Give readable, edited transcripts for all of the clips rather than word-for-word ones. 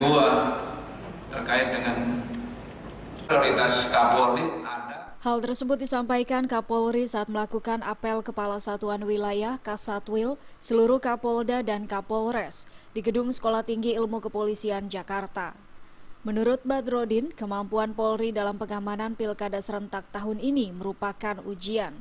Dua, terkait dengan prioritas Kapolri ada. Hal tersebut disampaikan Kapolri saat melakukan apel Kepala Satuan Wilayah Kasatwil, seluruh Kapolda dan Kapolres di Gedung Sekolah Tinggi Ilmu Kepolisian Jakarta. Menurut Badrodin, kemampuan Polri dalam pengamanan Pilkada serentak tahun ini merupakan ujian.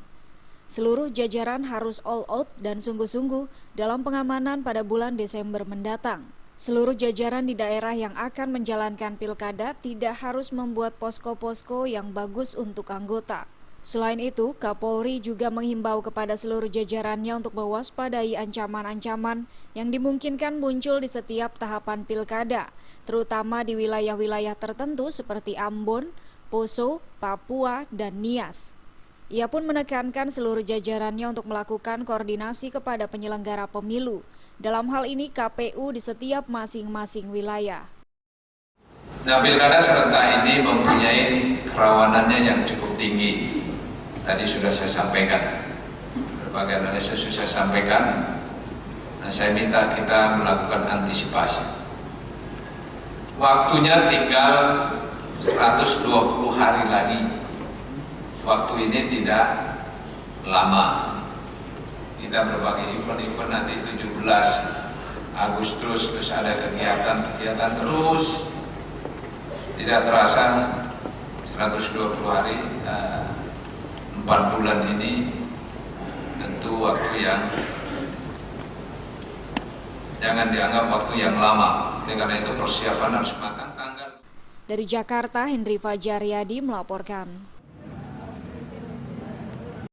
Seluruh jajaran harus all out dan sungguh-sungguh dalam pengamanan pada bulan Desember mendatang. Seluruh jajaran di daerah yang akan menjalankan pilkada tidak harus membuat posko-posko yang bagus untuk anggota. Selain itu, Kapolri juga menghimbau kepada seluruh jajarannya untuk mewaspadai ancaman-ancaman yang dimungkinkan muncul di setiap tahapan pilkada, terutama di wilayah-wilayah tertentu seperti Ambon, Poso, Papua, dan Nias. Ia pun menekankan seluruh jajarannya untuk melakukan koordinasi kepada penyelenggara pemilu, dalam hal ini KPU di setiap masing-masing wilayah. Nah, pilkada serentak ini mempunyai kerawanannya yang cukup tinggi. Tadi sudah saya sampaikan, berbagai analisis sudah saya sampaikan. Nah, saya minta kita melakukan antisipasi. Waktunya tinggal 120 hari lagi. Waktu ini tidak lama. Kita berbagai event-event nanti 17 Agustus terus ada kegiatan terus. Tidak terasa 120 hari 4 bulan ini tentu waktu yang jangan dianggap waktu yang lama. Karena itu persiapan harus matang. Dari Jakarta, Hendri Fajaryadi melaporkan.